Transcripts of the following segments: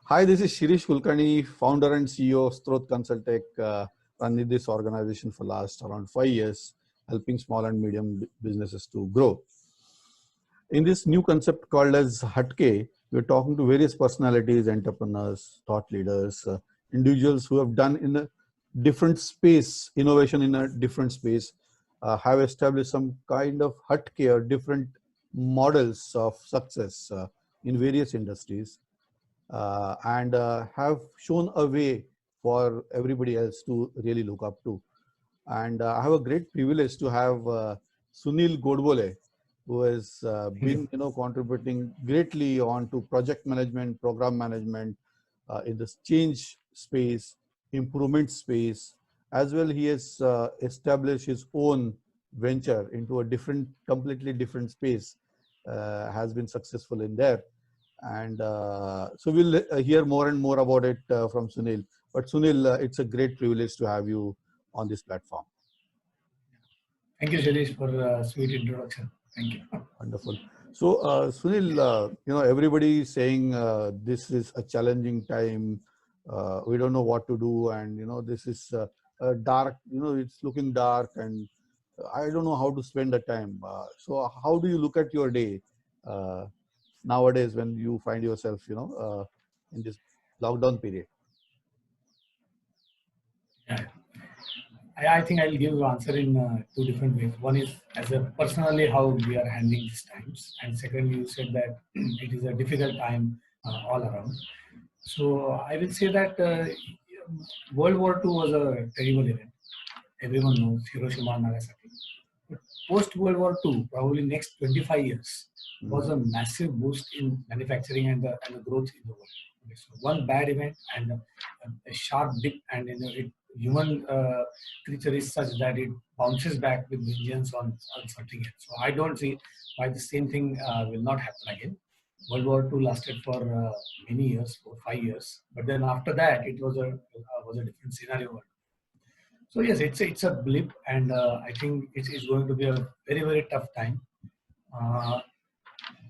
Hi, this is Shirish Kulkarni, founder and CEO of Strot Consultech, running this organization for last around 5 years, helping small and medium businesses to grow. In this new concept called as Hatke, we're talking to various personalities, entrepreneurs, thought leaders, individuals who have done in a different space, innovation in a different space, have established some kind of Hatke or different models of success in various industries and have shown a way for everybody else to really look up to. And I have a great privilege to have Sunil Godbole, who has been, contributing greatly on to project management, program management in this change space, improvement space, as well. He has established his own venture into a completely different space, has been successful in there. And so we'll hear more and more about it from Sunil. But Sunil, it's a great privilege to have you on this platform. Thank you, Shirish, for a sweet introduction. Thank you. Wonderful. So Sunil, everybody is saying this is a challenging time. We don't know what to do, and this is dark. It's looking dark, and I don't know how to spend the time. So how do you look at your day nowadays when you find yourself, in this lockdown period? Yeah. I think I'll give you answer in two different ways. One is as a personally how we are handling these times, and secondly, you said that it is a difficult time all around. So I will say that World War II was a terrible event. Everyone knows Hiroshima and Nagasaki. But post World War II, probably next 25 years, was a massive boost in manufacturing and the growth in the world. Okay, so one bad event and a sharp dip, and human creature is such that it bounces back with vengeance on something else. So I don't see why the same thing will not happen again. World War II lasted for many years, for 5 years, but then after that it was a different scenario. So yes, it's a blip, and I think it's going to be a very tough time.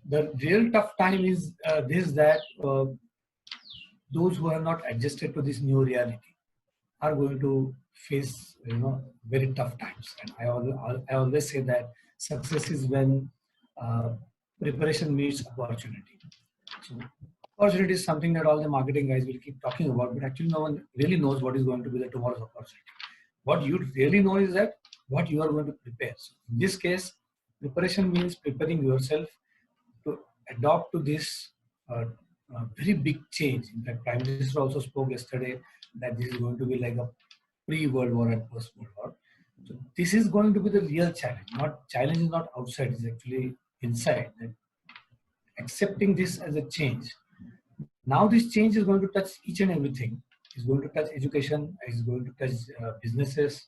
The real tough time is that those who have not adjusted to this new reality are going to face very tough times. And I always say that success is when preparation meets opportunity. So opportunity is something that all the marketing guys will keep talking about, but actually no one really knows what is going to be the tomorrow's opportunity. What you really know is that what you are going to prepare. So in this case, preparation means preparing yourself to adopt to this very big change. In fact, Prime Minister also spoke yesterday that this is going to be like a pre-World War and post-World War. So this is going to be the real challenge. Challenge is not outside; it's actually inside. That accepting this as a change. Now this change is going to touch each and everything. It's going to touch education. It's going to touch businesses.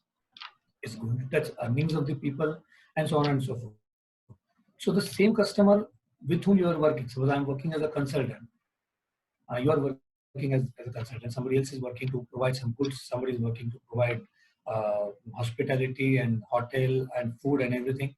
It's going to touch earnings of the people, and so on and so forth. So the same customer with whom you are working. Suppose I'm working as a consultant. You are working as a consultant. Somebody else is working to provide some goods. Somebody is working to provide hospitality and hotel and food and everything.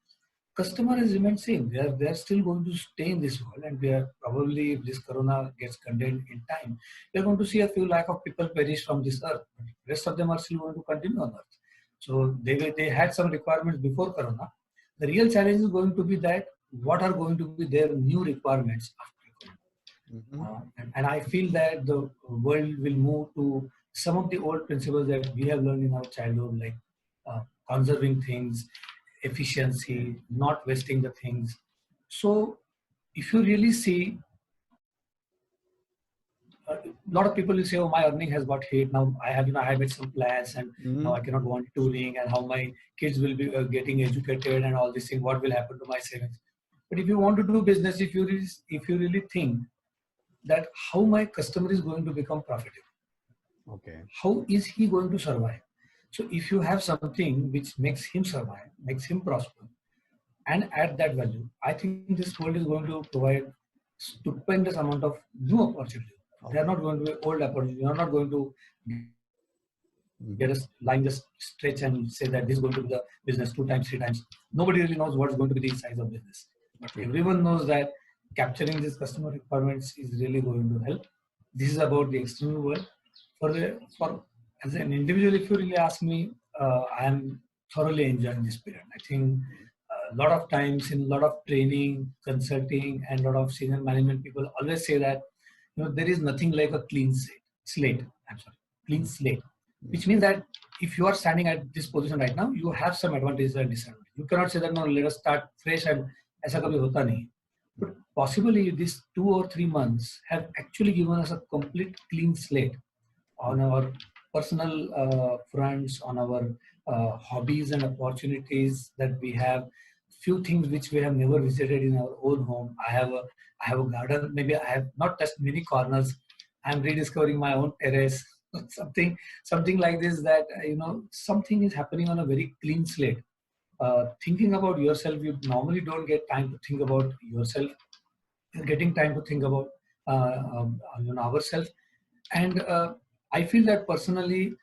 Customer has remained same. They are still going to stay in this world, and we are probably, if this corona gets contained in time, we are going to see a few lakh of people perish from this earth. But the rest of them are still going to continue on earth. So they had some requirements before corona. The real challenge is going to be that what are going to be their new requirements after corona. And I feel that the world will move to some of the old principles that we have learned in our childhood, like conserving things, efficiency, not wasting the things. So if you really see, a lot of people will say, oh, my earning has got hit. Now I have made some plans, and now I cannot go on touring, and how my kids will be getting educated and all these things. What will happen to my savings? But if you want to do business, if you really think that how my customer is going to become profitable, okay, how is he going to survive? So if you have something which makes him survive, makes him prosper, and add that value, I think this world is going to provide stupendous amount of new opportunities. They are not going to be old opportunities. You are not going to get a line just stretch and say that this is going to be the business 2 times, 3 times. Nobody really knows what is going to be the size of business. But everyone knows that capturing these customer requirements is really going to help. this is about the external world. For as an individual, if you really ask me, I am thoroughly enjoying this period. I think a lot of times in a lot of training, consulting, and a lot of senior management people always say that there is nothing like a clean slate. I'm sorry, clean slate, which means that if you are standing at this position right now, you have some advantages and disadvantages. You cannot say that no, let us start fresh and ऐसा कभी होता नहीं. But possibly these 2 or 3 months have actually given us a complete clean slate on our personal fronts, on our hobbies and opportunities that we have. Few things which we have never visited in our own home. I have a garden. Maybe I have not touched many corners. I am rediscovering my own terrace. Something like this. That something is happening on a very clean slate. Thinking about yourself, you normally don't get time to think about yourself. You're getting time to think about ourselves. And I feel that personally,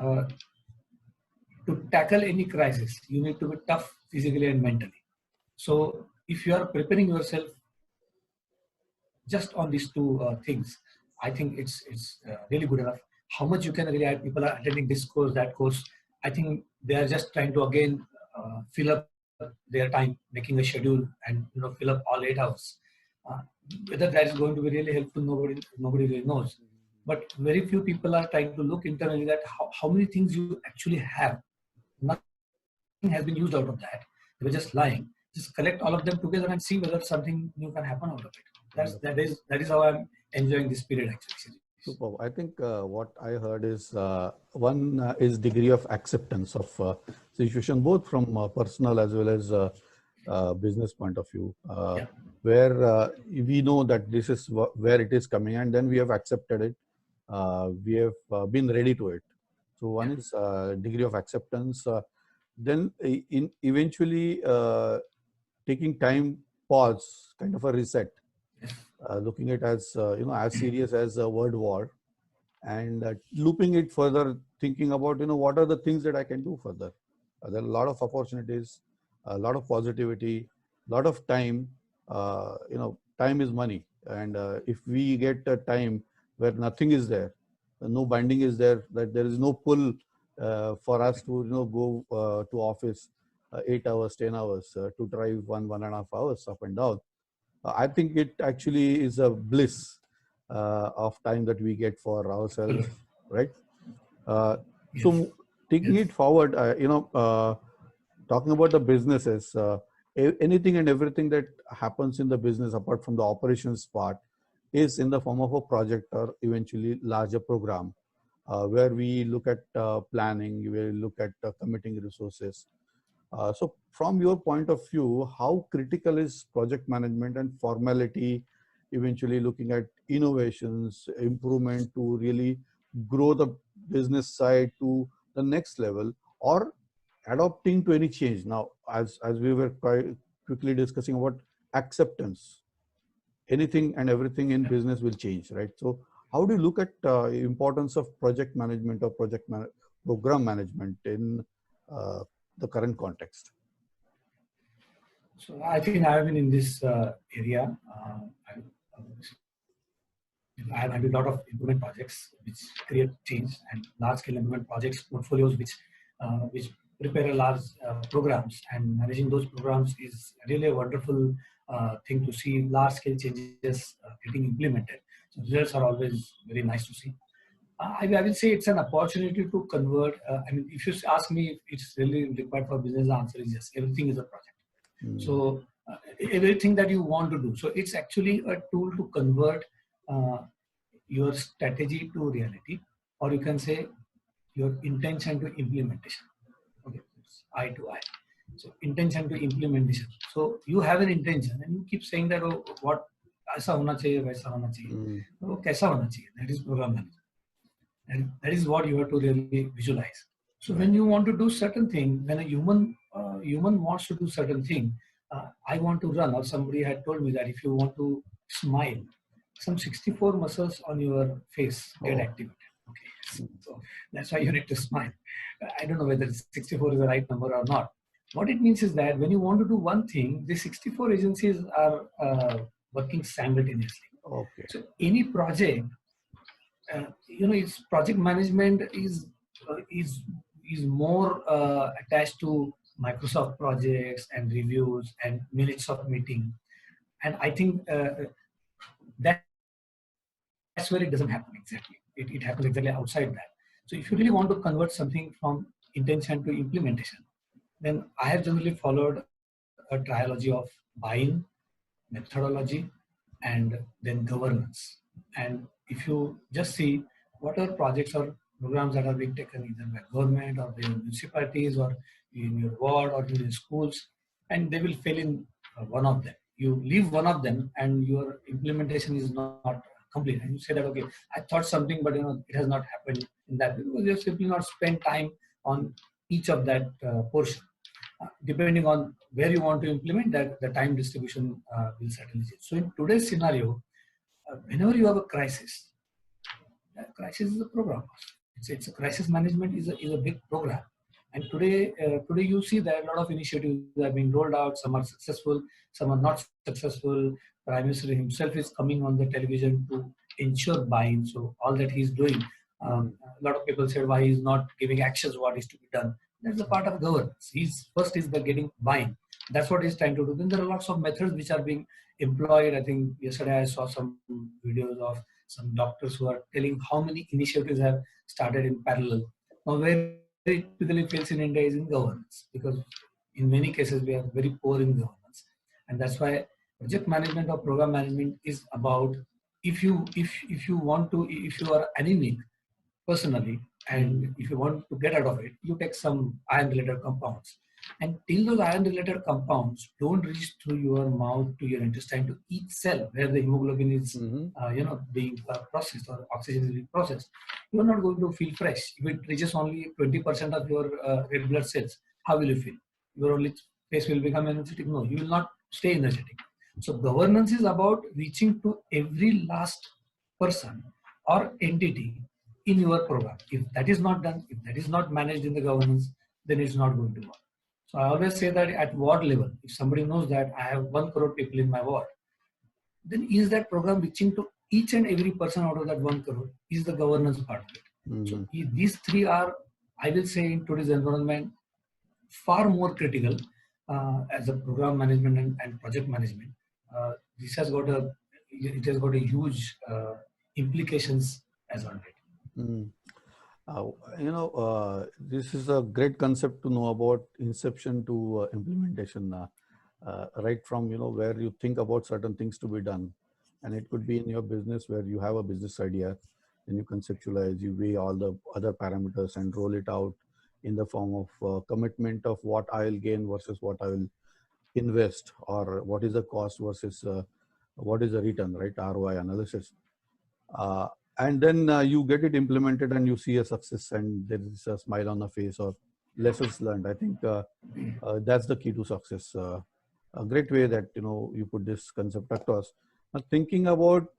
uh, to tackle any crisis, you need to be tough physically and mentally. So if you are preparing yourself just on these two things, I think it's really good enough. How much you can really add? People are attending this course, that course. I think they are just trying to again fill up their time, making a schedule, and fill up all 8 hours. Uh, Whether that is going to be really helpful, nobody really knows. But very few people are trying to look internally that how many things you actually have. Nothing has been used out of that. They were just lying. Just collect all of them together and see whether something new can happen out of it. That is how I'm enjoying this period actually. Super. I think what I heard is one is degree of acceptance of situation, both from personal as well as business point of view, where we know that this is where it is coming, and then we have accepted it. We have been ready to it. So one is degree of acceptance. Then eventually taking time, pause, kind of a reset. Looking at as as serious as a world war, and looping it further, thinking about what are the things that I can do further. There are a lot of opportunities, a lot of positivity, a lot of time. Time is money, and if we get a time where nothing is there, no binding is there, that there is no pull for us to go to office 8 hours, 10 hours to drive 1.5 hours up and down. I think it actually is a bliss of time that we get for ourselves, right? So taking it forward, talking about the businesses, anything and everything that happens in the business apart from the operations part is in the form of a project or eventually larger program, where we look at planning, we look at committing resources. So from your point of view, how critical is project management and formality, eventually looking at innovations, improvement to really grow the business side to the next level, or adopting to any change? Now, as we were quite quickly discussing about acceptance, anything and everything in business will change, right? So how do you look at importance of project management or program management in the current context? So I think I have been in this area. I have had a lot of improvement projects which create change, and large-scale improvement projects, portfolios which prepare a large programs, and managing those programs is really a wonderful thing to see large-scale changes getting implemented. So results are always very nice to see. I will say it's an opportunity to convert. If you ask me if it's really required for business, the answer is yes. Everything is a project. So everything that you want to do. So it's actually a tool to convert your strategy to reality, or you can say your intention to implementation. Okay, it's eye to eye. So intention to implementation. So you have an intention and you keep saying that, oh, what ऐसा होना चाहिए, वैसा होना चाहिए, वो कैसा होना चाहिए? That is program management. And that is what you have to really visualize. So when you want to do certain thing, when a human wants to do certain thing, I want to run, or somebody had told me that if you want to smile, some 64 muscles on your face get activated. Okay, so that's why you need to smile. I don't know whether 64 is the right number or not. What it means is that when you want to do one thing, the 64 agencies are working simultaneously. Okay. So any project its project management is more attached to Microsoft projects and reviews and minutes of meeting, and I think that's where it doesn't happen exactly. It happens exactly outside that. So if you really want to convert something from intention to implementation, then I have generally followed a trilogy of buy-in, methodology, and then governance. And if you just see what are projects or programs that are being taken either by government or by municipalities or in your ward or in your schools, and they will fail in one of them. You leave one of them and your implementation is not complete. And you say that, okay, I thought something, but it has not happened in that because you have simply not spent time on each of that portion. Depending on where you want to implement that, the time distribution will certainly change. So in today's scenario, whenever you have a crisis, that crisis is a program. It's a crisis management is a big program. And today you see that a lot of initiatives are being rolled out. Some are successful, some are not successful. Prime Minister himself is coming on the television to ensure buy-in. So all that he's doing, a lot of people said why he's not giving actions what is to be done. That's a part of governance. First is the getting buy-in. That's what he's trying to do. Then there are lots of methods which are being employed. I think yesterday I saw some videos of some doctors who are telling how many initiatives have started in parallel. Now, where it typically fails in India is in governance, because in many cases we are very poor in governance, and that's why project management or program management is about if you are anemic personally, and if you want to get out of it, you take some iron-related compounds. And till those iron-related compounds don't reach through your mouth to your intestine to each cell where the hemoglobin is, being processed or oxygen is being processed, you are not going to feel fresh. If it reaches only 20% of your red blood cells, how will you feel? Your only face will become energetic? No, you will not stay energetic. So governance is about reaching to every last person or entity in your program. If that is not done, if that is not managed in the governance, then it's not going to work. So I always say that at ward level, if somebody knows that I have 1 crore people in my ward, then is that program reaching to each and every person out of that 1 crore is the governance part of it. So these three are, I will say, in today's environment, far more critical as a program management and project management. This has got a huge implications as on date. This is a great concept to know about inception to implementation, right from, where you think about certain things to be done. And it could be in your business where you have a business idea, then you conceptualize, you weigh all the other parameters and roll it out in the form of commitment of what I will gain versus what I will invest, or what is the cost versus what is the return, right? ROI analysis. And then you get it implemented and you see a success and there is a smile on the face or lessons learned. I think that's the key to success. A great way that, you put this concept across. Now, thinking about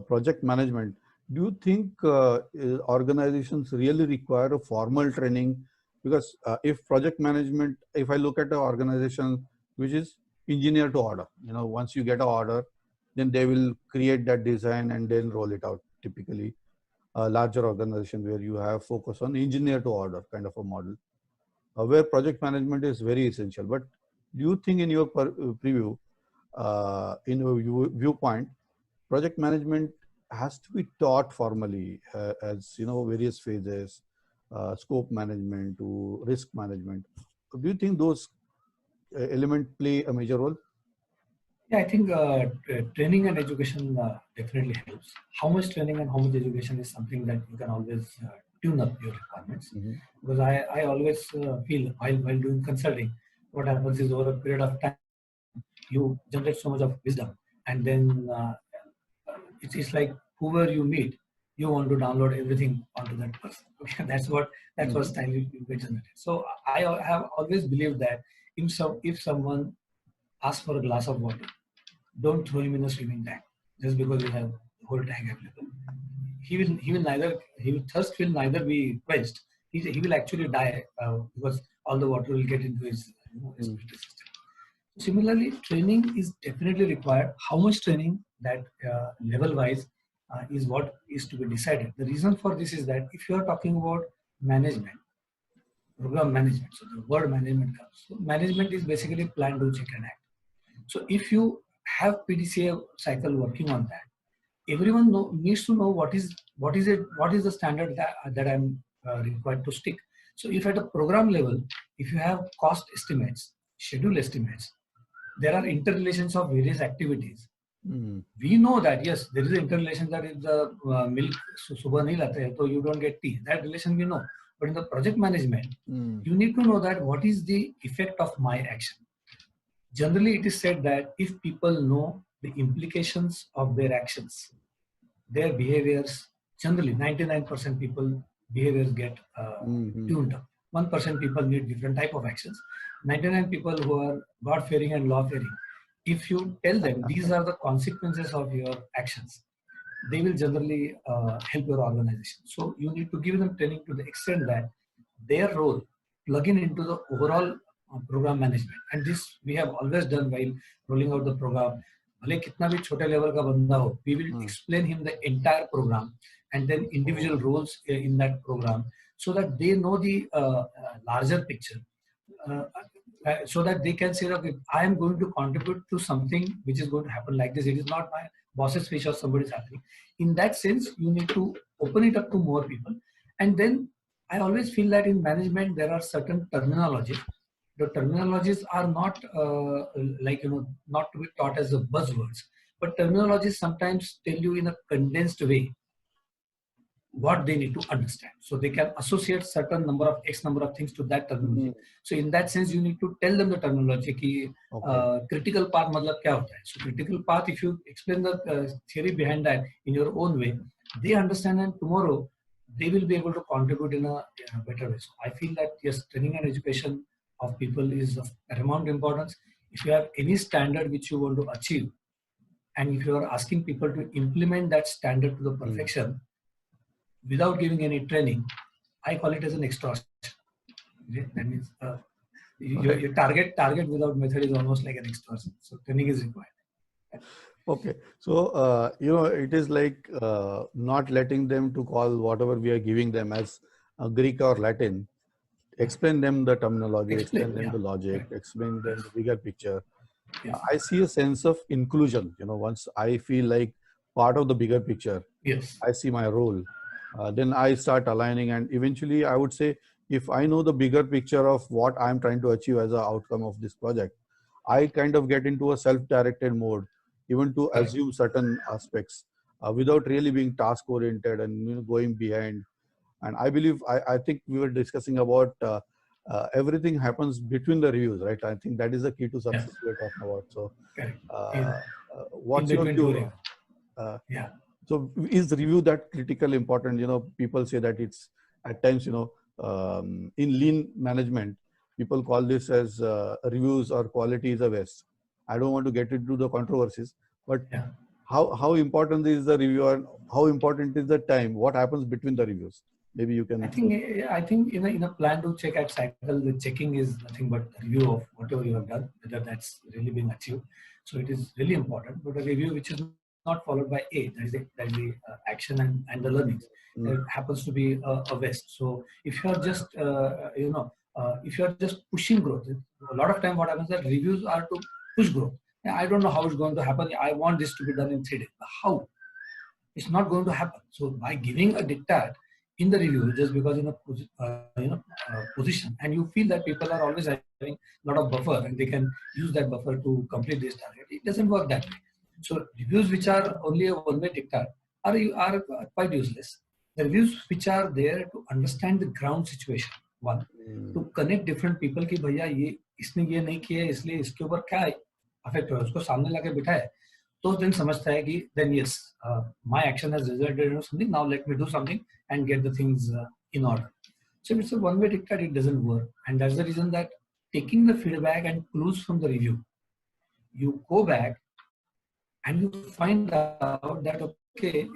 project management, do you think organizations really require a formal training? Because if project management, if I look at an organization which is engineer to order, once you get an order, then they will create that design and then roll it out. Typically, a larger organization where you have focus on engineer to order kind of a model, where project management is very essential. But do you think in your preview, in your viewpoint, project management has to be taught formally as, various phases, scope management to risk management? Do you think those elements play a major role? Yeah, I think training and education definitely helps. How much training and how much education is something that you can always tune up your requirements. Because I always feel while doing consulting, what happens is over a period of time, you generate so much of wisdom, and then it's like whoever you meet, you want to download everything onto that person. Okay, that's what style you get generated. So I have always believed that if someone asks for a glass of water, don't throw him in a swimming tank just because you have the whole tank available. His thirst will neither be quenched. He will actually die because all the water will get into his respiratory system. Similarly, training is definitely required. How much training, that level wise, is what is to be decided. The reason for this is that if you are talking about management, program management, so the word management comes. So management is basically plan, do, check, and act. So if you have PDCA cycle working on that, everyone needs to know what is the standard that I'm required to stick. So if at a program level, if you have cost estimates, schedule estimates, there are interrelations of various activities. We know that yes, there is an interrelation that if the milk subah nahi lata hai, so you don't get tea. That relation we know. But in the project management, you need to know that what is the effect of my action. Generally, it is said that if people know the implications of their actions, their behaviors, generally 99% people behaviors get tuned up. 1% people need different type of actions. 99 people who are God fearing and law fearing, if you tell them these are the consequences of your actions, they will generally help your organization. So you need to give them training to the extent that their role plug in into the overall program management. And this we have always done while rolling out the program. भले कितना भी छोटे level का बंदा हो, we will explain him the entire program and then individual roles in that program so that they know the larger picture. So that they can say, okay, I am going to contribute to something which is going to happen like this. It is not my boss's wish or somebody's happening. In that sense, you need to open it up to more people. And then I always feel that in management, there are certain terminologies. The terminologies are not not to be taught as the buzzwords, but terminologies sometimes tell you in a condensed way what they need to understand. So they can associate certain number of X number of things to that terminology. So in that sense, you need to tell them the terminology ki, critical path matlab kya hota hai. So critical path, if you explain the theory behind that in your own way, they understand, and tomorrow they will be able to contribute in a better way. So I feel that yes, training and education of people is of paramount importance. If you have any standard which you want to achieve, and if you are asking people to implement that standard to the perfection, without giving any training, I call it as an extortion. That means your target without method is almost like an extortion. So training is required. Okay, so it is like not letting them to call whatever we are giving them as Greek or Latin. Explain them the terminology, explain them the logic, explain them the bigger picture. Yes. I see a sense of inclusion. Once I feel like part of the bigger picture, yes, I see my role. Then I start aligning, and eventually I would say, if I know the bigger picture of what I'm trying to achieve as an outcome of this project, I kind of get into a self-directed mode, even to assume certain aspects without really being task-oriented and going behind. And I believe, I think we were discussing about everything happens between the reviews, right? I think that is the key to success we're talking about. So, what's your view? Yeah. So is the review that critical important? People say that it's at times, in lean management, people call this as reviews or quality is a waste. I don't want to get into the controversies, but how important is the review and how important is the time? What happens between the reviews? Maybe you can. I think in a plan to check at cycle, the checking is nothing but a review of whatever you have done, whether that's really been achieved. So it is really important. But a review which is not followed by that is the action and the learnings. It happens to be a waste. So if you are just if you are just pushing growth, a lot of time what happens is that reviews are to push growth. I don't know how it's going to happen. I want this to be done in 3 days. How? It's not going to happen. So by giving a diktat in the review, just because in a position, and you feel that people are always having a lot of buffer and they can use that buffer to complete this target, it doesn't work that way. So reviews which are only a one-way diktat are quite useless. The reviews which are there to understand the ground situation, one, to connect different people कि भैया ये इसने ये नहीं किया इसलिए इसके ऊपर क्या affect हुआ है, उसको सामने लाके बिठाए, तो then समझता है कि then yes, my action has resulted in something. Now let me do something and get the things in order. So if it's a one-way diktat, it doesn't work, and that's the reason that taking the feedback and clues from the review, you go back and you find out that okay,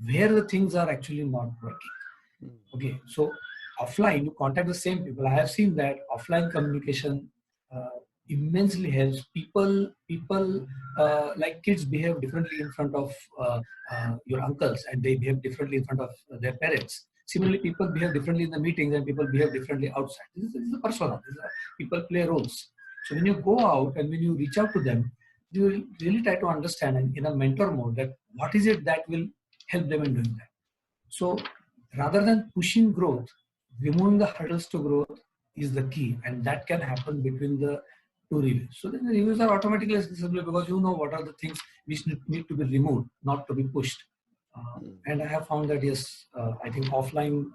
where the things are actually not working. Okay, so offline you contact the same people. I have seen that offline communication immensely helps. People like kids behave differently in front of your uncles, and they behave differently in front of their parents. Similarly, people behave differently in the meetings, and people behave differently outside. This is a persona. People play roles. So when you go out and when you reach out to them, you will really try to understand in a mentor mode that what is it that will help them in doing that. So rather than pushing growth, removing the hurdles to growth is the key, and that can happen between the two reviews. So then the reviews are automatically accessible because you know what are the things which need to be removed, not to be pushed. And I have found that yes, I think offline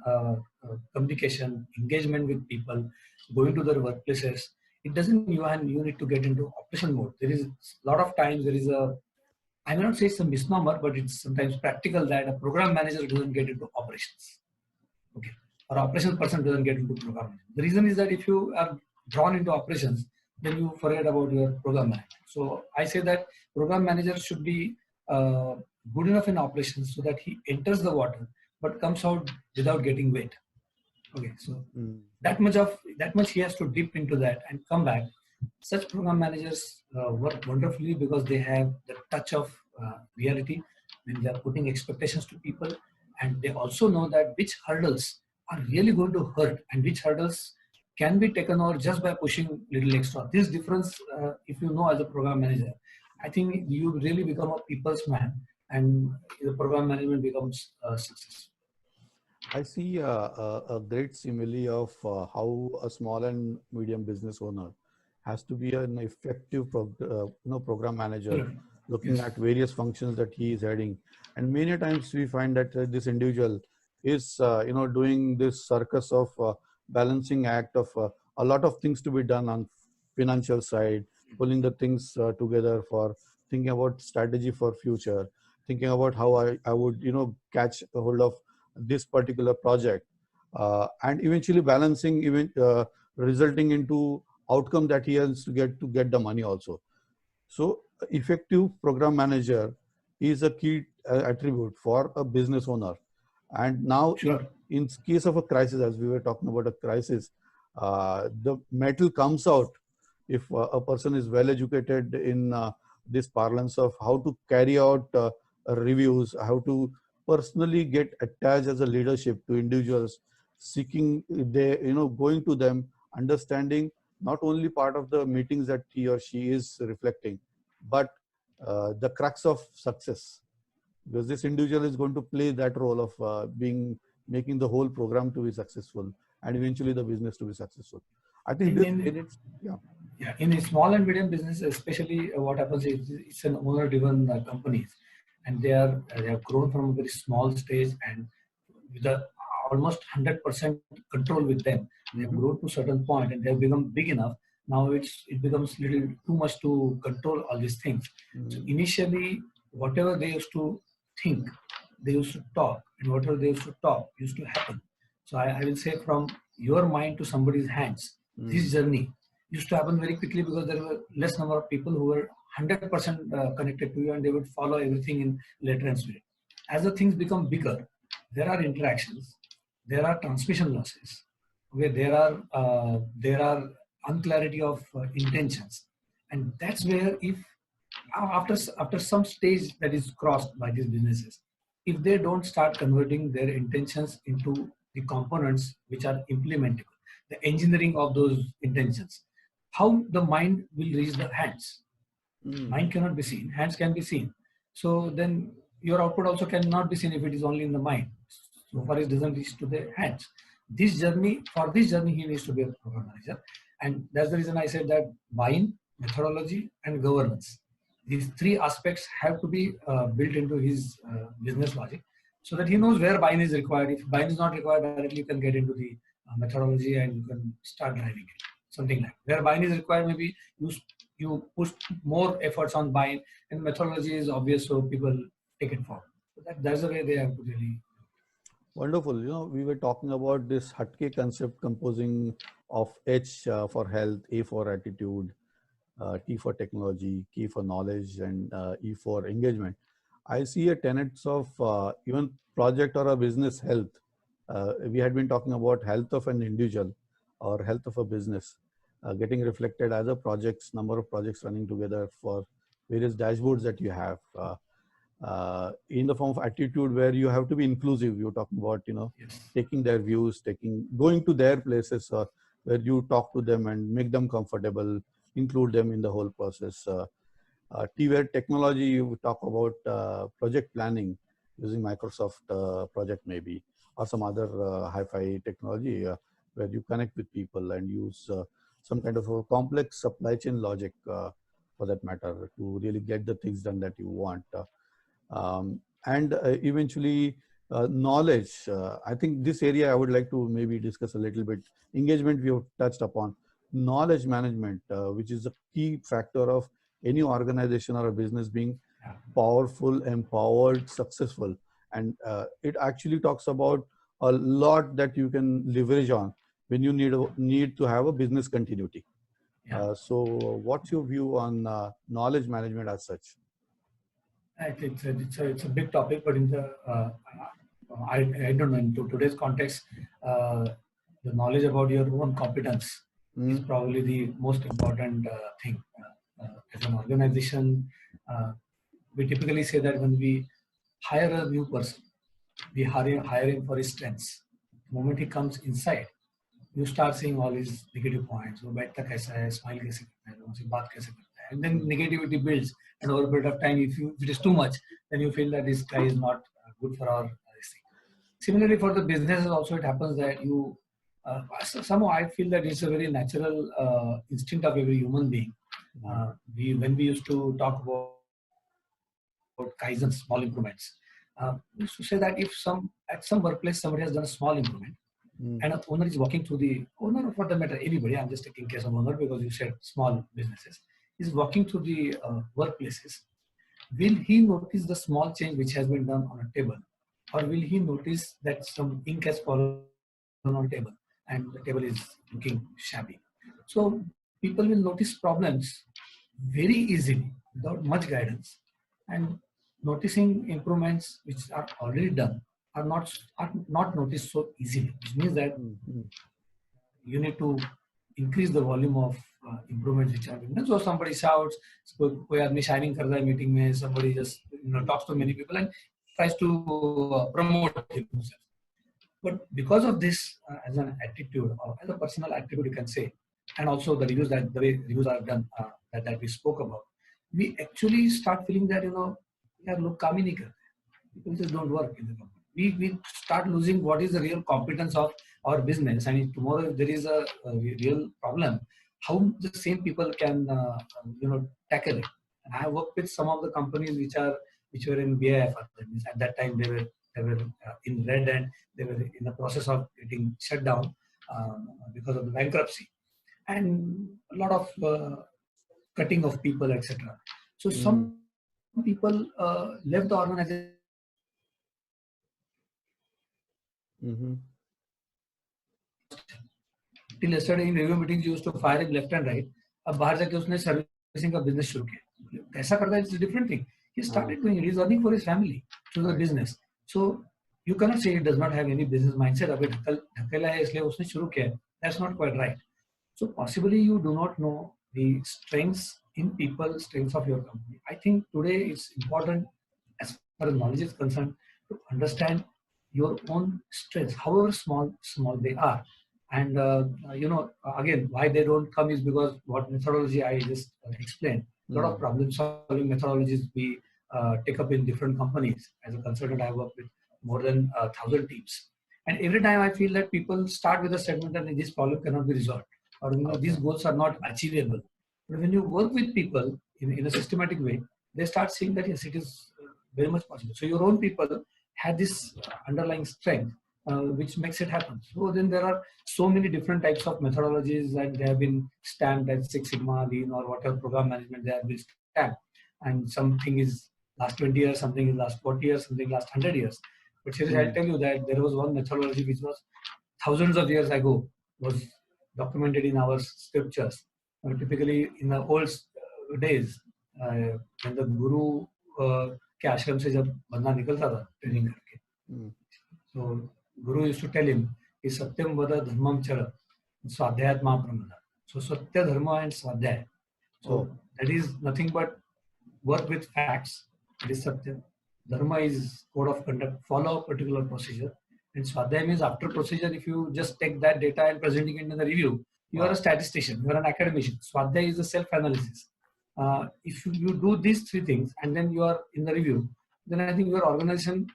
communication, engagement with people, going to their workplaces, it doesn't you need to get into operation mode. There is a lot of times there is a, I may not say it's a misnomer, but it's sometimes practical that a program manager doesn't get into operations. Okay. Or operations person doesn't get into program management. The reason is that if you are drawn into operations, then you forget about your program management. So I say that program manager should be good enough in operations so that he enters the water but comes out without getting wet. Okay, so that much he has to dip into that and come back. Such program managers work wonderfully because they have the touch of reality when they are putting expectations to people, and they also know that which hurdles are really going to hurt and which hurdles can be taken over just by pushing little extra. This difference, if you know as a program manager, I think you really become a people's man, and the program management becomes successful. I see a great simile of how a small and medium business owner has to be an effective program manager, Correct. looking Yes. at various functions that he is heading. And many times we find that this individual is doing this circus of balancing act of a lot of things to be done on financial side, pulling the things together for thinking about strategy for future, thinking about how I would catch a hold of this particular project, and eventually balancing even resulting into outcome that he has to get the money also. So effective program manager is a key attribute for a business owner. And now Sure. in case of a crisis, as we were talking about a crisis, the metal comes out if a person is well educated in this parlance of how to carry out reviews, how to personally get attached as a leadership to individuals, seeking they going to them, understanding not only part of the meetings that he or she is reflecting, but the crux of success, because this individual is going to play that role of making the whole program to be successful and eventually the business to be successful. I think this merits, yeah. Yeah, in a small and medium business, especially what happens is it's an owner-driven companies, and they have grown from a very small stage and with a almost 100% control with them. They have grown to a certain point and they have become big enough. Now it becomes little too much to control all these things. So initially, whatever they used to think, they used to talk, and whatever they used to talk used to happen. So I will say from your mind to somebody's hands, this journey used to happen very quickly because there were less number of people who were 100% connected to you, and they would follow everything in letter and spirit. As the things become bigger, there are interactions, there are transmission losses, where there are unclarity of intentions, and that's where if after some stage that is crossed by these businesses, if they don't start converting their intentions into the components which are implementable, the engineering of those intentions, how the mind will reach the hands? Mind cannot be seen, hands can be seen. So then your output also cannot be seen if it is only in the mind. So far it doesn't reach to the hands. For this journey, he needs to be a program manager. And that's the reason I said that buy-in, methodology, and governance. These three aspects have to be built into his business logic so that he knows where buy-in is required. If buy-in is not required, directly you can get into the methodology and you can start driving it. Something like where buy-in is required, maybe you push more efforts on buy-in, and methodology is obvious, so people take it forward. So that's the way they have to really. Wonderful. We were talking about this Hatke concept composing of H for health, A for attitude, T for technology, K for knowledge, and E for engagement. I see a tenets of even project or a business health. We had been talking about health of an individual or health of a business. getting reflected as a projects, number of projects running together for various dashboards that you have. In the form of attitude where you have to be inclusive. You're talking about, Yes. taking their views, going to their places where you talk to them and make them comfortable, include them in the whole process. T-ware technology, you talk about project planning using Microsoft project maybe, or some other hi-fi technology where you connect with people and use some kind of a complex supply chain logic for that matter to really get the things done that you want. And eventually knowledge. I think this area I would like to maybe discuss a little bit. Engagement we have touched upon. Knowledge management, which is a key factor of any organization or a business being powerful, empowered, successful. And it actually talks about a lot that you can leverage on when you need to have a business continuity. So what's your view on knowledge management as such? It's a big topic, but in the I don't know, in today's context, the knowledge about your own competence is probably the most important thing. As an organization, we typically say that when we hire a new person, we hire him for his strengths. The moment he comes inside, you start seeing all his negative points. वो बैठता कैसा है, smile कैसे करता है, लोगों से बात कैसे करता है, and then negativity builds. And over a period of time, if it is too much, then you feel that this guy is not good for our thing. Similarly, for the businesses also, it happens that you somehow I feel that it's a very natural instinct of every human being. When we used to talk about Kaizen, small improvements, we used to say that if at some workplace somebody has done a small improvement, and an owner is walking through the owner, for the matter, anybody, I'm just taking case of owner because you said small businesses, is walking through the workplaces. Will he notice the small change which has been done on a table, or will he notice that some ink has fallen on a table and the table is looking shabby? So people will notice problems very easily without much guidance, and noticing improvements which are already done are not noticed so easily, which means that you need to increase the volume of improvements which are being done. So somebody shouts, कोई आदमी shining कर रहा है meeting में, somebody just talks to many people and tries to promote himself. But because of this, as an attitude or as a personal attitude, you can say, and also the way reviews are done that we spoke about, we actually start feeling that यार लोग काम ही नहीं करते, people just don't work in the company. We start losing what is the real competence of our business, and if tomorrow if there is a real problem, how the same people can tackle it. And I have worked with some of the companies which were in BIF at that time. They were in red, and they were in the process of getting shut down because of the bankruptcy, and a lot of cutting of people, etc. So some people left the organization. Till yesterday in review meetings, used to fire him left and right. अब बाहर जाके उसने servicing का business शुरू किया. कैसा करता है, it's a different thing. He started doing it. He's earning for his family through the business. So you cannot say he does not have any business mindset. अभी ढकेला है इसलिए उसने शुरू किया. That's not quite right. So possibly you do not know the strengths in people, strengths of your company. I think today it's important, as far as knowledge is concerned, to understand your own strengths, however small they are. And again, why they don't come is because what methodology I just explained. A lot of problem-solving methodologies we take up in different companies. As a consultant, I work with more than 1,000 teams, and every time I feel that people start with a statement that this problem cannot be resolved, or these goals are not achievable. But when you work with people in a systematic way, they start seeing that yes, it is very much possible. So your own people had this underlying strength, which makes it happen. So then there are so many different types of methodologies, and they have been stamped as Six Sigma, Lean, or whatever program management they have been stamped. And something is last 20 years, something is last 40 years, something last 100 years. But seriously, I'll tell you that there was one methodology which was thousands of years ago, was documented in our scriptures. Typically in the old days, when the Guru के आश्रम से जब बंदा निकलता था training करके, so Guru used to tell him कि सत्यम वद धर्मम चर स्वाध्यायात् मा प्रमाद. So Satya, Dharma and Swadhyay. So Oh, that is nothing but work with facts. That is Satya. Dharma is code of conduct, follow a particular procedure. And Swadhyay means after procedure, if you just take that data and presenting it in the review, you are a wow. statistician, you are an academician. Swadhyay is the self-analysis. If you do these three things and then you are in the review, then I think your organization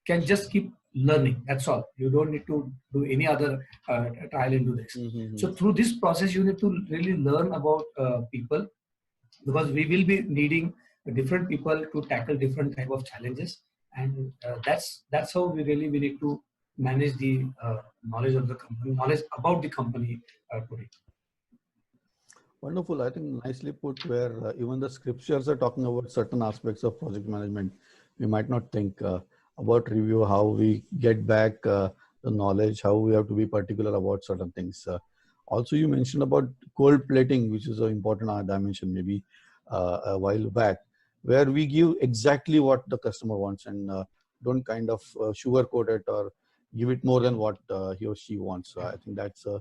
can just keep learning. That's all. You don't need to do any other trial into this. Mm-hmm. So through this process, you need to really learn about people, because we will be needing different people to tackle different type of challenges, and that's how we need to manage the knowledge of the company, knowledge about the company today. Wonderful. I think nicely put where even the scriptures are talking about certain aspects of project management. We might not think about review, how we get back the knowledge, how we have to be particular about certain things. Also, you mentioned about cold plating, which is an important dimension, maybe a while back, where we give exactly what the customer wants and don't kind of sugarcoat it or give it more than what he or she wants. So I think that's a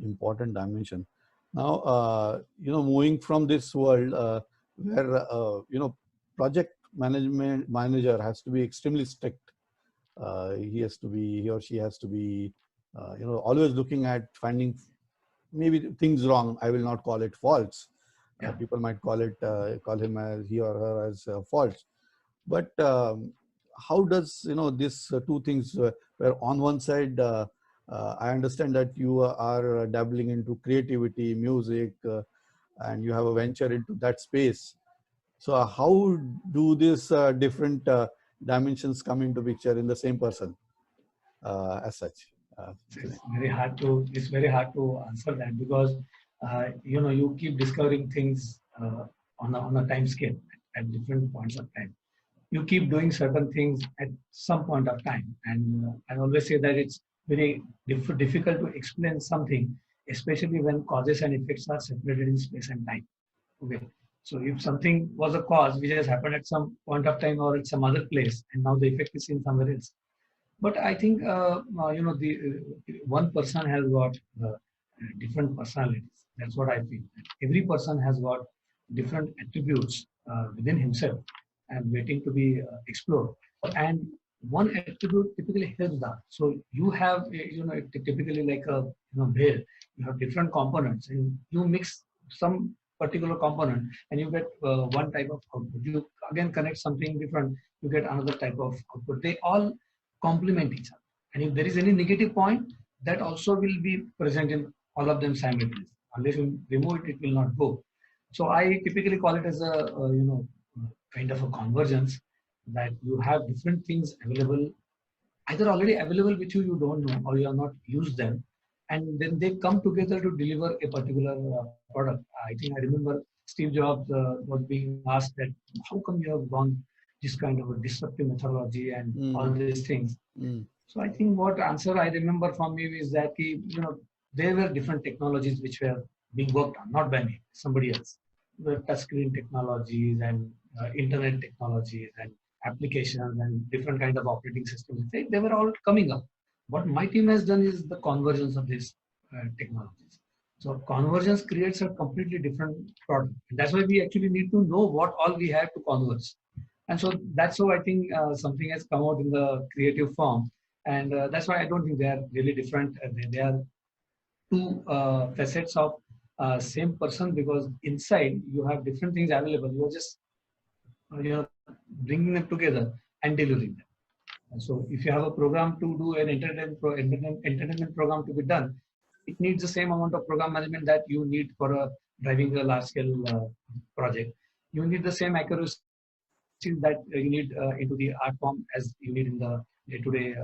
important dimension. Now, moving from this world where, project management manager has to be extremely strict. He or she has to be, always looking at finding maybe things wrong. I will not call it faults. Yeah. People might call him as he or her as faults. But how does these two things where on one side I understand that you are dabbling into creativity, music, and you have a venture into that space. So how do these different dimensions come into picture in the same person as such? It's very hard to answer that, because you keep discovering things on a time scale at different points of time. You keep doing certain things at some point of time, and I always say that it's very difficult to explain something, especially when causes and effects are separated in space and time. Okay, so if something was a cause which has happened at some point of time or at some other place, and now the effect is in somewhere else. But I think the one person has got different personalities. That's what I feel. Every person has got different attributes within himself and waiting to be explored. And one attribute typically helps that. So you have typically like a bear. You have different components, and you mix some particular component, and you get one type of output. You again connect something different, you get another type of output. They all complement each other. And if there is any negative point, that also will be present in all of them simultaneously. Unless you remove it, it will not go. So I typically call it as a kind of a convergence, that you have different things available, either already available with you, you don't know, or you have not used them, and then they come together to deliver a particular product. I think I remember Steve Jobs was being asked that how come you have gone this kind of a disruptive methodology and all Mm, these things. mm, So I think what answer I remember from him is that there were different technologies which were being worked on, not by me, somebody else. The touchscreen technologies and internet technologies and applications and different kind of operating systems. They were all coming up. What my team has done is the convergence of these technologies. So convergence creates a completely different product. And that's why we actually need to know what all we have to converge. And so that's how I think something has come out in the creative form, and that's why I don't think they are really different. They are two facets of same person, because inside you have different things available. You are just bringing them together and delivering them. And so if you have a program to do an entertainment program to be done, it needs the same amount of program management that you need for driving a large scale project. You need the same accuracy that you need into the art form as you need in the day-to-day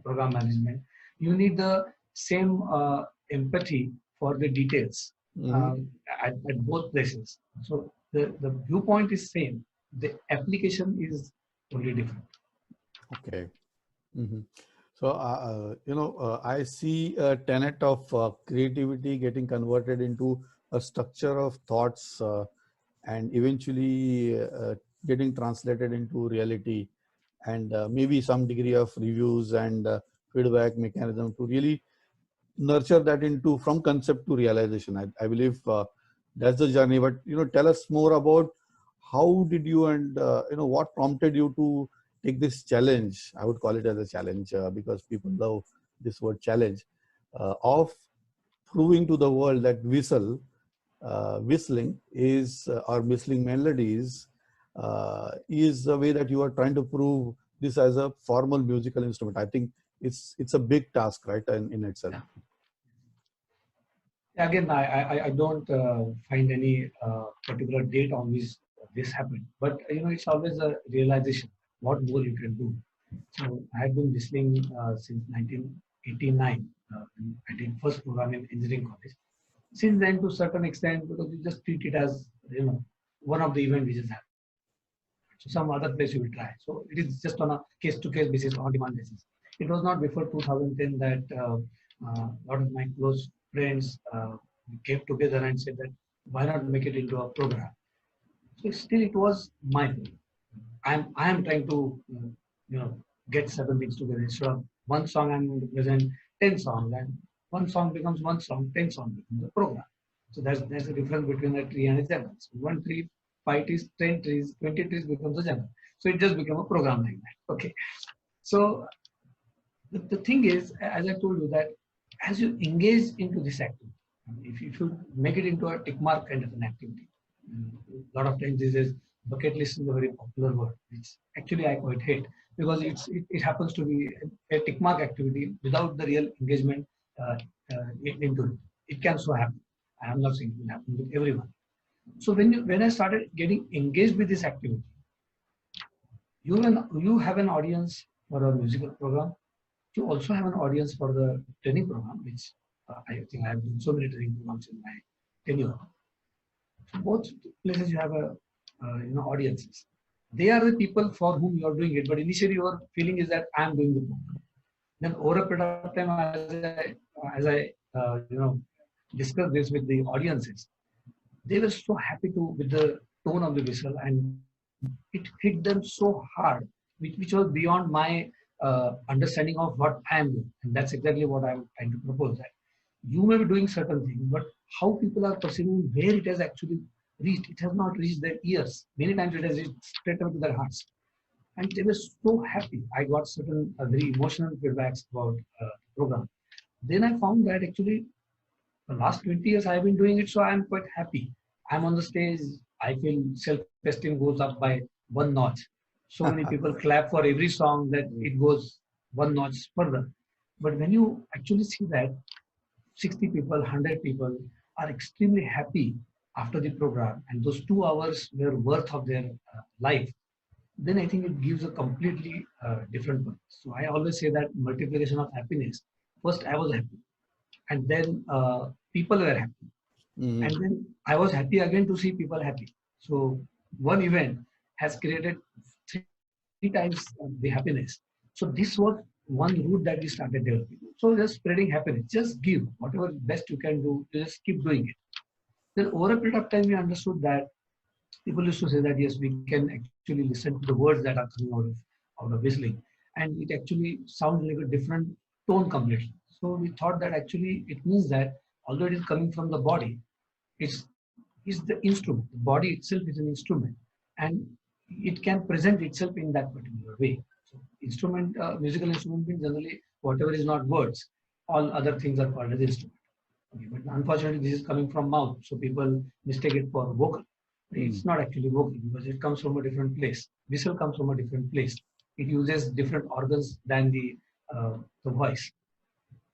program management. You need the same empathy for the details mhm. um, at both places. So the viewpoint is same. The application is totally different. Okay. Mhm. So, I see a tenet of creativity getting converted into a structure of thoughts and eventually getting translated into reality, and maybe some degree of reviews and feedback mechanism to really nurture that into from concept to realization. I believe that's the journey. But tell us more about how did you and what prompted you to take this challenge. I would call it as a challenge because people love this word challenge of proving to the world that whistling is or whistling melodies is the way that you are trying to prove this as a formal musical instrument. I think it's a big task, right, in itself. Again, I don't find any particular date on which this happened, but it's always a realization what more you can do. So I have been listening since 1989. I did first program in engineering college. Since then, to a certain extent, because you just treat it as one of the event which is happening. So some other place you will try. So it is just on a case-to-case basis, on-demand basis. It was not before 2010 that a lot of my close friends came together and said that why not make it into a program. So still, it was my thing. I am trying to get certain things together. Instead of one song, I'm going to present 10 songs, and one song becomes one song, 10 songs becomes a program. So there's a difference between a tree and a jungle. So one tree, 5 trees, 10 trees, 20 trees becomes a jungle. So it just became a program like that. Okay. So the thing is, as I told you, that as you engage into this activity, if you make it into a tick mark kind of an activity, a lot of times this is bucket list is a very popular word, which actually I quite hate because it happens to be a tick mark activity without the real engagement into it. It can so happen. I am not saying it will happen with everyone. So when I started getting engaged with this activity, you have an audience for a musical program. You also have an audience for the training program, which I think I have done so many training programs in my tenure. So both places you have a audiences. They are the people for whom you are doing it, but initially your feeling is that I am doing the program. Then over a period of time, as I discussed this with the audiences, they were so happy with the tone of the whistle, and it hit them so hard, which was beyond my understanding of what I am doing. And that's exactly what I'm trying to propose. That you may be doing certain things, but how people are perceiving where it has actually reached, it has not reached their ears. Many times it has reached straight up to their hearts. And they were so happy. I got certain very emotional feedbacks about the program. Then I found that actually the last 20 years I've been doing it, so I'm quite happy. I'm on the stage, I feel self-esteem goes up by one notch. So many people clap for every song that it goes one notch further. But when you actually see that 60 people, 100 people are extremely happy after the program, and those 2 hours were worth of their life, then I think it gives a completely different purpose. So I always say that multiplication of happiness. First, I was happy, and then people were happy, and then I was happy again to see people happy. So one event has created three times the happiness. So this was one route that we started developing. So just spreading happiness, just give whatever best you can do, just keep doing it. Then over a period of time, we understood that people used to say that yes, we can actually listen to the words that are coming out of whistling, and it actually sounds like a different tone completely. So we thought that actually it means that although it is coming from the body, it's the instrument. The body itself is an instrument, and it can present itself in that particular way. So instrument, musical instrument means generally whatever is not words, all other things are called as instrument. Okay, but unfortunately, this is coming from mouth, so people mistake it for vocal. It's not actually vocal because it comes from a different place. Whistle comes from a different place. It uses different organs than the voice.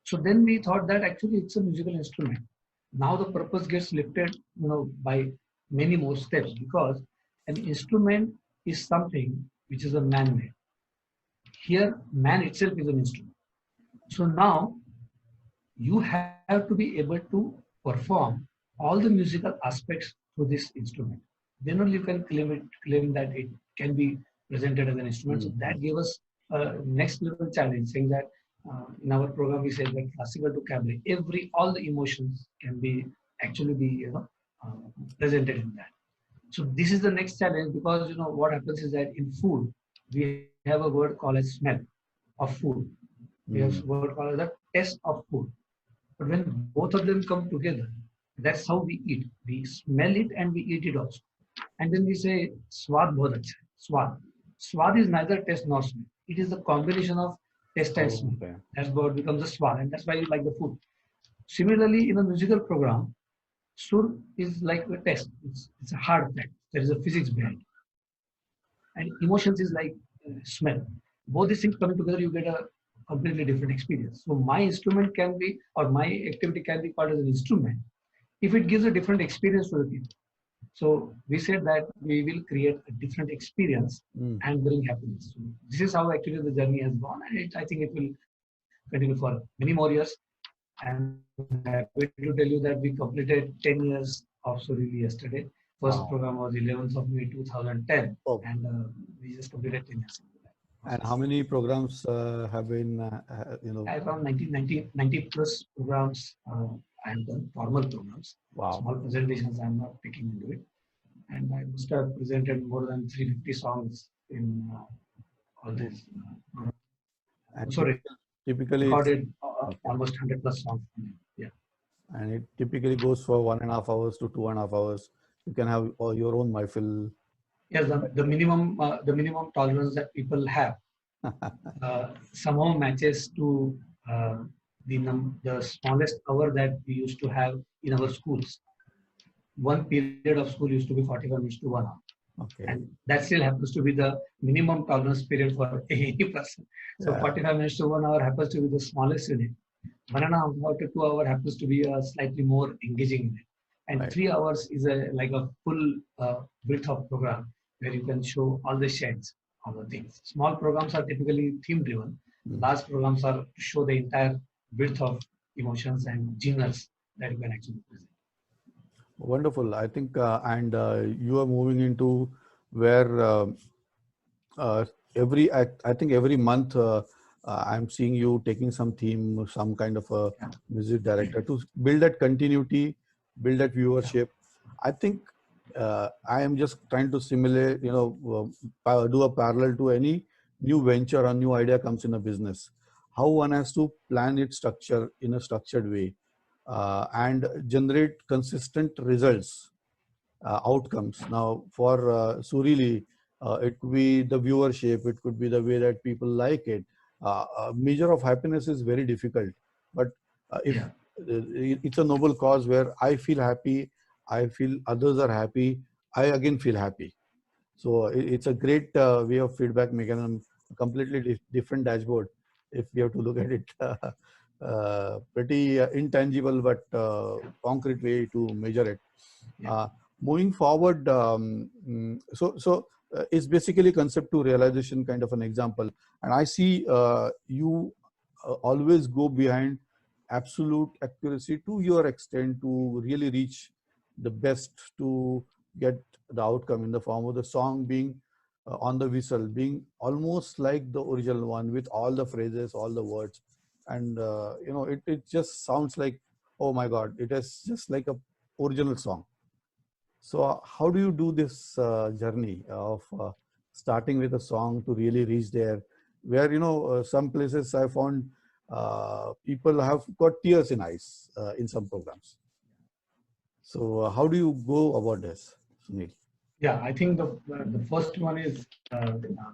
So then we thought that actually it's a musical instrument. Now the purpose gets lifted, by many more steps, because an instrument is something which is a man-made. Here, man itself is an instrument. So now you have to be able to perform all the musical aspects through this instrument. Then only you can claim that it can be presented as an instrument. So that gave us a next level challenge, saying that in our program we said that classical to cabaret, all the emotions can be actually be presented in that. So this is the next challenge, because what happens is that in food we have a word called as smell of food. We have a word called as the taste of food. But when both of them come together, that's how we eat. We smell it and we eat it also. And then we say, Swad bahut acha hai. Swad. Swad is neither taste nor smell. It is the combination of taste and smell. Okay. That's what becomes the swad, and that's why you like the food. Similarly, in a musical program, sur is like a test. It's a hard fact. There is a physics behind it. And emotions is like smell. Both these things coming together, you get a completely different experience. So my instrument can be, or my activity can be called as an instrument if it gives a different experience to the people. So we said that we will create a different experience and bring happiness. So this is how actually the journey has gone, and I think it will continue for many more years. And happy to tell you that we completed 10 years of Surili yesterday. First Wow. program was 11th of May 2010, Oh. and we just completed 10 years. And how many programs have been, Around 90 plus programs I have done, formal programs. Wow. Small presentations I'm not picking into it. And I must have presented more than 350 songs in all this. And Sorry, typically, recorded almost 100 plus songs. Yeah. And it typically goes for 1.5 hours to 2.5 hours. You can have your own mahfil. Yes, the minimum tolerance that people have somehow matches to the smallest hour that we used to have in our schools. One period of school used to be 45 minutes to 1 hour. Okay. And that still happens to be the minimum tolerance period for any person. So 45 minutes to 1 hour happens to be the smallest unit. 1.5 hour to 2 hour happens to be a slightly more engaging unit. And Right. 3 hours is like a full width of program where you can show all the shades of the things. Small programs are typically theme driven. Large programs are to show the entire width of emotions and genres that you can actually present. Wonderful. I think, and you are moving into where I think every month I'm seeing you taking some theme, some kind of a music director to build that continuity, build that viewership. I think I am just trying to simulate, do a parallel to any new venture or new idea comes in a business. How one has to plan its structure in a structured way. And generate consistent results, outcomes. Now, for Surili, it could be the viewership, it could be the way that people like it. A measure of happiness is very difficult, but if it's a noble cause where I feel happy, I feel others are happy, I again feel happy. So it's a great way of feedback mechanism, completely different dashboard if we have to look at it. Pretty intangible but concrete way to measure it. Moving forward, it's basically concept to realization kind of an example. And I see you always go behind absolute accuracy to your extent to really reach the best to get the outcome in the form of the song being on the whistle, being almost like the original one with all the phrases, all the words. And it just sounds like, oh my God, it is just like a original song. So how do you do this journey of starting with a song to really reach there? Where some places I found people have got tears in eyes in some programs. So how do you go about this, Sunil? Yeah, I think the first one is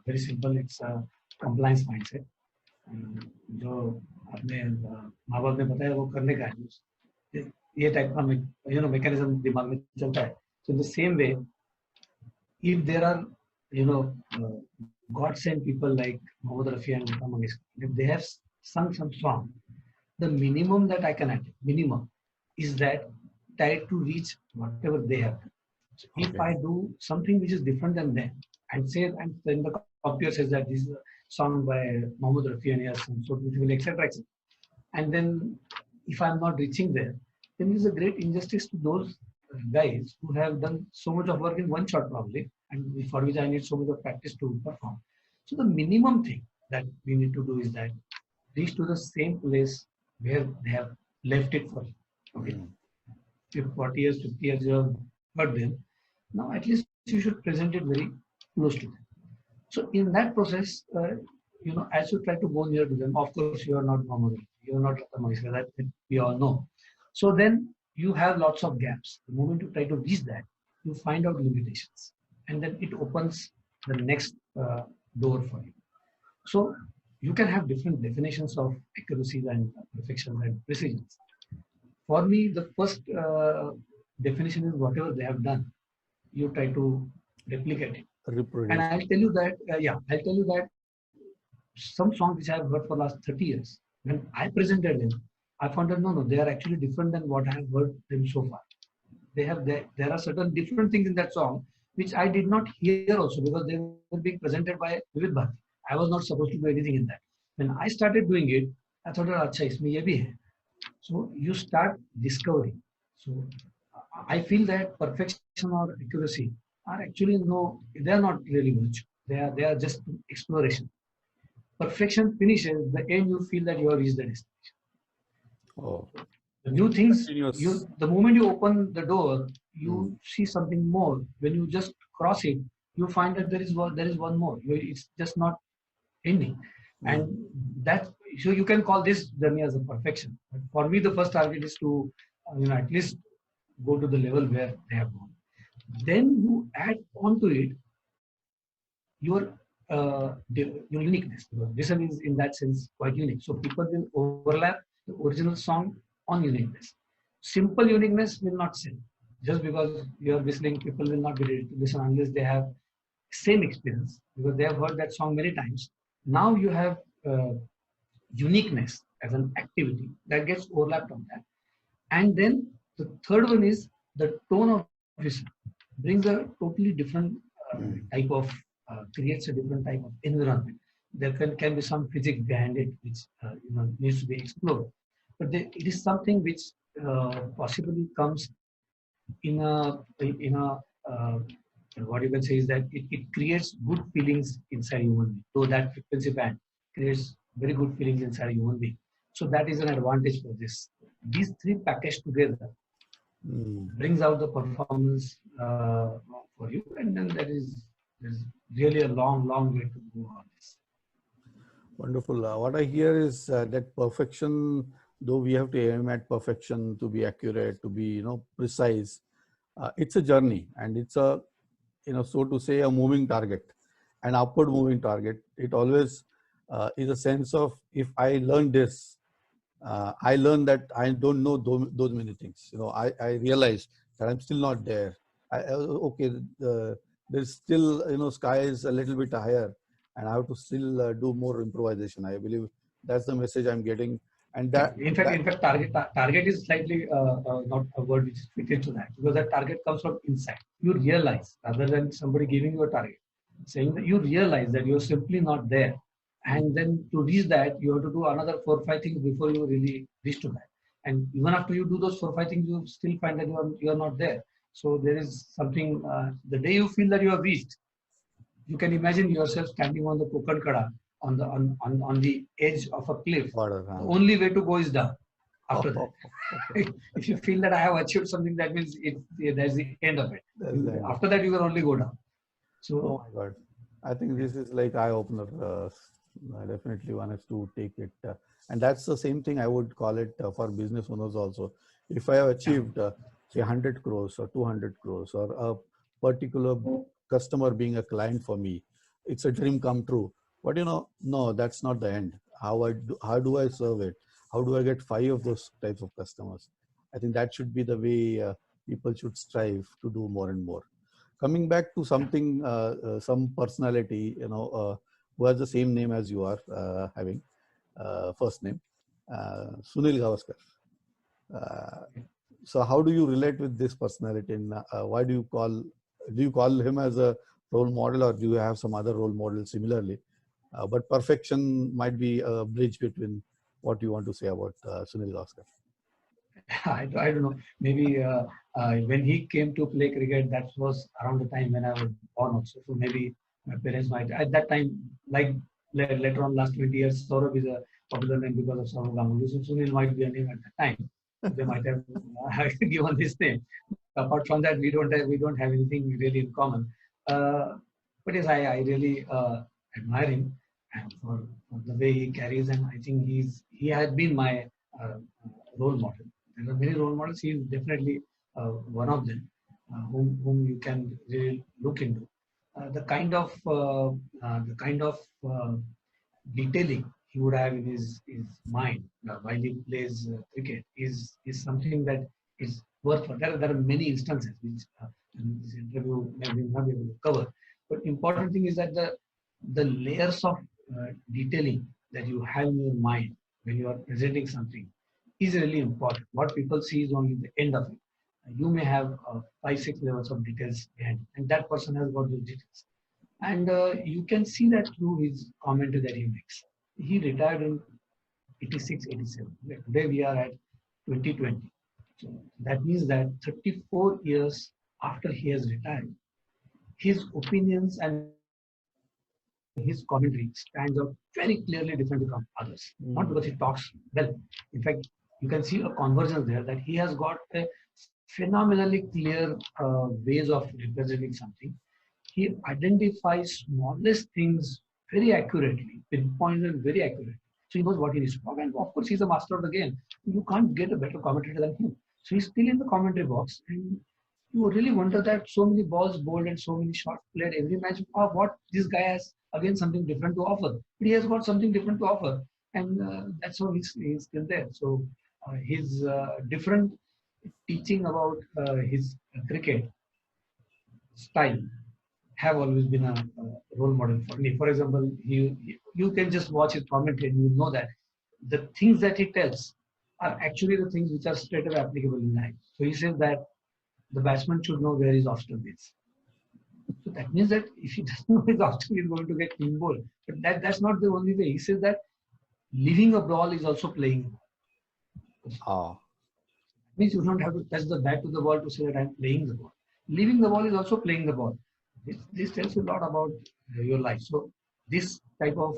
very simple. It's a compliance mindset. जो आपने माँ बाप ने बताया वो करने का है, ये टाइप का mechanism दिमाग में चलता है. So in the same way, if there are God sent people like Mohammed Rafi and Lata Mangeshkar, if they have sung some song, the minimum that I can add, minimum, is that tied to reach whatever they have done. So if I do something which is different than them, and then the computer says that this is a song by Mohammed Rafi and he has some sort of etc. And then if I'm not reaching there, then there's a great injustice to those guys who have done so much of work in one shot probably, and for which I need so much of practice to perform. So the minimum thing that we need to do is that reach to the same place where they have left it for you. Okay. If 40 years, 50 years you have heard them, now at least you should present it very close to them. So in that process, as you try to go near to them, of course you are not normal. you're not Lata Mangeshkar, that we all know. So then you have lots of gaps. The moment you try to reach that, you find out limitations, and then it opens the next door for you. So you can have different definitions of accuracy and perfection and precision. For me, the first definition is whatever they have done, you try to replicate it. And Reproduce. I'll tell you that, I'll tell you that some songs which I've heard for last 30 years, when I presented them, I found that no, they are actually different than what I have heard them so far. There are certain different things in that song which I did not hear also because they were being presented by Vivid Bharati. I was not supposed to do anything in that. When I started doing it, I thought, अच्छा इसमें ये भी है. So you start discovering. So I feel that perfection or accuracy are actually no, they are not really much. They are just exploration. Perfection finishes, the end you feel that you have reached the destination. Oh, The new things, continuous. the moment you open the door, you Mm. see something more. When you just cross it, you find that there is one more. It's just not ending. And that, so you can call this journey as a perfection. But for me, the first target is to, at least go to the level where they have gone. Then you add on to it your uniqueness. Because this one is in that sense quite unique. So people will overlap the original song on uniqueness. Simple uniqueness will not sell. Just because you are whistling, people will not be ready to listen unless they have same experience because they have heard that song many times. Now you have uniqueness as an activity that gets overlapped on that. And then the third one is the tone of whistle brings a totally different type of, creates a different type of environment. There can be some physics behind it which needs to be explored. But it is something which possibly comes in a what you can say is that it creates good feelings inside human being. So that frequency band creates very good feelings inside human being. So that is an advantage for this. These three packaged together brings out the performance for you, and then there's really a long way to go on this. Wonderful. What I hear is that perfection, though we have to aim at perfection to be accurate, to be precise, it's a journey, and it's a so to say a moving target, an upward moving target. It always is a sense of if I learn this, I learn that I don't know those many things. I realize that I'm still not there. Okay, there's still sky is a little bit higher, and I have to still do more improvisation. I believe that's the message I'm getting, and that in fact, target is slightly not a word which is fitted to that because that target comes from inside. You realize rather than somebody giving you a target, saying that you realize that you're simply not there. And then to reach that, you have to do another 4 or 5 things before you really reach to that. And even after you do those 4 or 5 things, you still find that you are not there. So there is something. The day you feel that you have reached, you can imagine yourself standing on the Kokankada on the edge of a cliff. The only way to go is down. After that, if you feel that I have achieved something, that means that's the end of it. After that, you can only go down. So, oh my God, I think this is like eye opener. I definitely wanted to take it, and that's the same thing I would call it for business owners also. If I have achieved say 100 crores or 200 crores or a particular customer being a client for me, it's a dream come true. But no, that's not the end. How do I serve it? How do I get 5 of those types of customers? I think that should be the way people should strive to do more and more. Coming back to something, some personality, who has the same name as you are having, first name, Sunil Gavaskar. So how do you relate with this personality, and why do you call him as a role model, or do you have some other role model similarly? But perfection might be a bridge between what you want to say about Sunil Gavaskar. I don't know. Maybe when he came to play cricket, that was around the time when I was born also. So maybe my parents might, at that time, like later on, last 20 years, Saurabh is a popular name because of Saurabh Ganguly. So Sunil might be a name at that time. They might have given this name. Apart from that, we don't have anything really in common. But yes, I really admire him, and for the way he carries, and I think he has been my uh, role model. There are many role models. He is definitely one of them, whom you can really look into. The kind of detailing he would have in his mind while he plays cricket is something that is worth. There are many instances which in this interview may will not be able to cover. But important thing is that the layers of detailing that you have in your mind when you are presenting something is really important. What people see is only the end of it. You may have 5, 6 levels of details behind, and that person has got those details. And you can see that through his commentary that he makes. He retired in 86, 87. Today we are at 2020. So that means that 34 years after he has retired, his opinions and his commentary stands out very clearly different from others. Not because he talks well. In fact, you can see a convergence there that he has got a phenomenally clear ways of representing something. He identifies smallest things very accurately, pinpoints them very accurately. So he knows what he needs to talk. And of course, he's a master of the game. You can't get a better commentator than him. So he's still in the commentary box. And you really wonder that so many balls bowled and so many shots played every match. Oh, what this guy has again something different to offer. But he has got something different to offer. And that's how he's still there. So his different teaching about his cricket style have always been a role model for me. For example, you can just watch his commentary and you know that the things that he tells are actually the things which are straight away applicable in life. So he says that the batsman should know where his off stump is. So that means that if he doesn't know his off stump, he's going to get clean ball. But that's not the only way. He says that leaving a ball is also playing. Ah, Means you don't have to touch the bat to the ball to say that I'm playing the ball. Leaving the ball is also playing the ball. This tells you a lot about your life. So this type of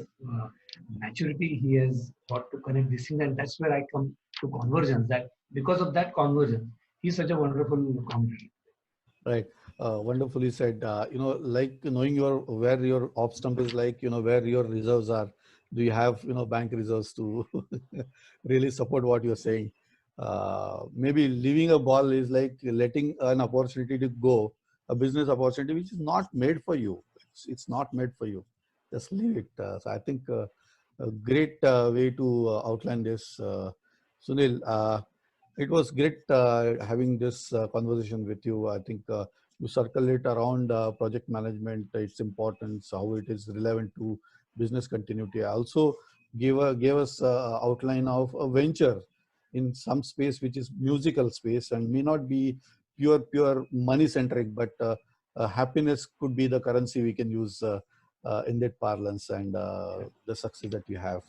maturity he has got to connect this thing, and that's where I come to convergence. That because of that convergence, he's such a wonderful commentator. right. Wonderfully said. Like knowing where your off stump is, like where your reserves are. Do you have bank reserves to really support what you're saying? Maybe leaving a ball is like letting an opportunity to go, a business opportunity which is not made for you. It's not made for you. Just leave it. So I think a great way to outline this, Sunil. It was great having this conversation with you. I think you circle it around project management, its importance, how it is relevant to business continuity. I also gave us outline of a venture in some space which is musical space and may not be pure money centric, but happiness could be the currency we can use in that parlance, and the success that you have.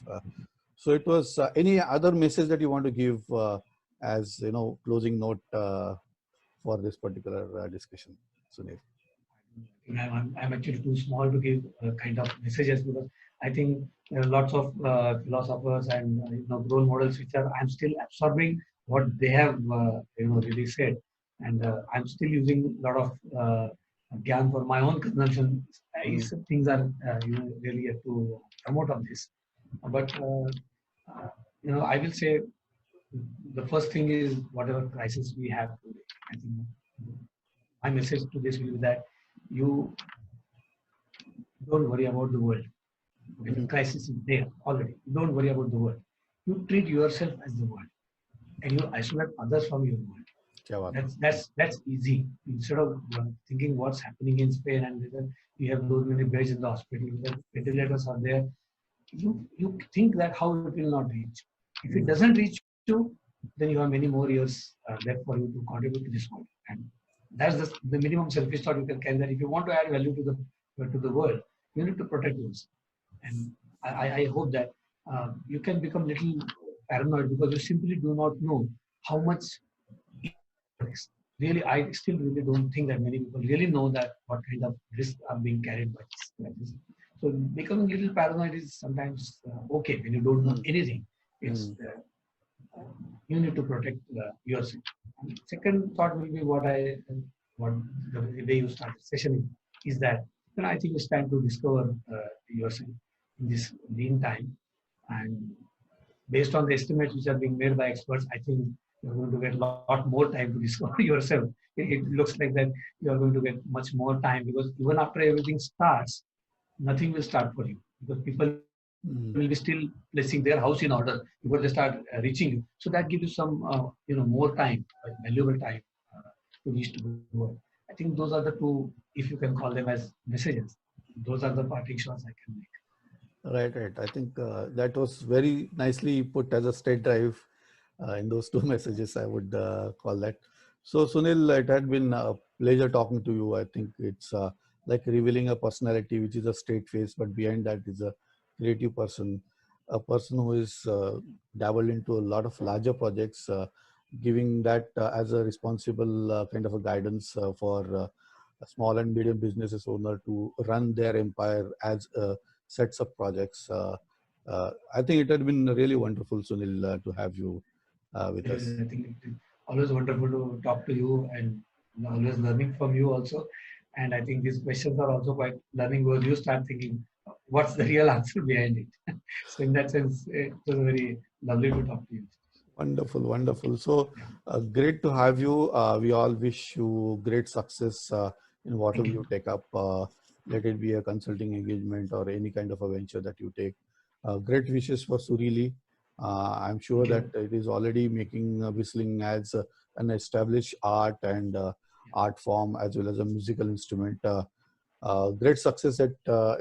So it was any other message that you want to give as closing note for this particular discussion, Sunil? I'm actually too small to give kind of messages because I think there are lots of philosophers and role models which are I'm still absorbing what they have really said, and I'm still using a lot of gyan for my own consumption. Things are really yet to promote of this, but I will say the first thing is whatever crisis we have today. I think my message to this will be that you don't worry about the world. Okay, the crisis is there already. Don't worry about the world. You treat yourself as the world, and you isolate others from your world. क्या बात है? That's easy. Instead of thinking what's happening in Spain and whether we have those many beds in the hospital, whether ventilators are there, you think that how it will not reach. If it doesn't reach you, then you have many more years left for you to contribute to this world. And that's the minimum selfish thought you can carry. That if you want to add value to the world, you need to protect yourself. And I hope that you can become little paranoid because you simply do not know how much risks. Really, I still really don't think that many people really know that what kind of risks are being carried by this. So becoming a little paranoid is sometimes okay when you don't know anything. It's you need to protect yourself. And second thought will be what the way you start the session is that I think it's time to discover yourself. in this lean time. And based on the estimates which are being made by experts, I think you're going to get a lot more time to discover yourself. It looks like that you are going to get much more time, because even after everything starts, nothing will start for you, because people will be still placing their house in order before they start reaching you. So that gives you some, more time, valuable time to reach to go. I think those are the two, if you can call them as messages. Those are the parting shots I can make. Right. I think that was very nicely put as a straight drive in those two messages, I would call that. So Sunil, it had been a pleasure talking to you. I think it's like revealing a personality which is a straight face, but behind that is a creative person, a person who is dabbled into a lot of larger projects, giving that as a responsible kind of a guidance for small and medium businesses owner to run their empire as sets of projects. I think it had been really wonderful, Sunil, to have you with us. I think it's always wonderful to talk to you, and always learning from you also. And I think these questions are also quite learning, because you start thinking, what's the real answer behind it? So in that sense, it was very lovely to talk to you. Wonderful. So great to have you. We all wish you great success in whatever you take up. Let it be a consulting engagement or any kind of a venture that you take. Great wishes for Surili. I'm sure that it is already making whistling as an established art and art form, as well as a musical instrument. Great success that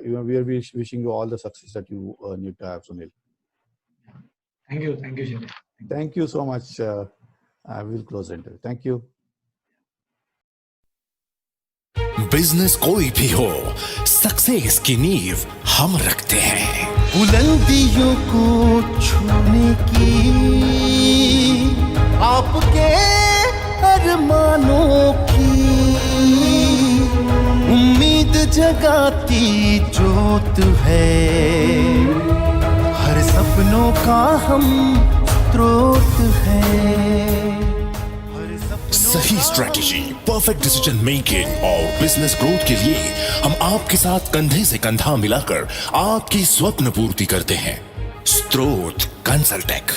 we are wishing you all the success that you need to have, Sunil. Thank you, Shailesh. Thank you so much. I will close the interview. Thank you. Business कोई भी हो, success की नींव हम रखते हैं। बुलंदियों को छूने की आपके अरमानों की उम्मीद जगाती जोत है, हर सपनों का हम स्रोत है। सही स्ट्रेटेजी, परफेक्ट डिसीजन मेकिंग और बिजनेस ग्रोथ के लिए हम आपके साथ कंधे से कंधा मिलाकर आपकी स्वप्न पूर्ति करते हैं। स्त्रोत कंसल्टेक,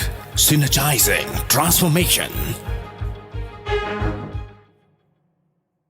सिनर्जाइजिंग ट्रांसफॉर्मेशन।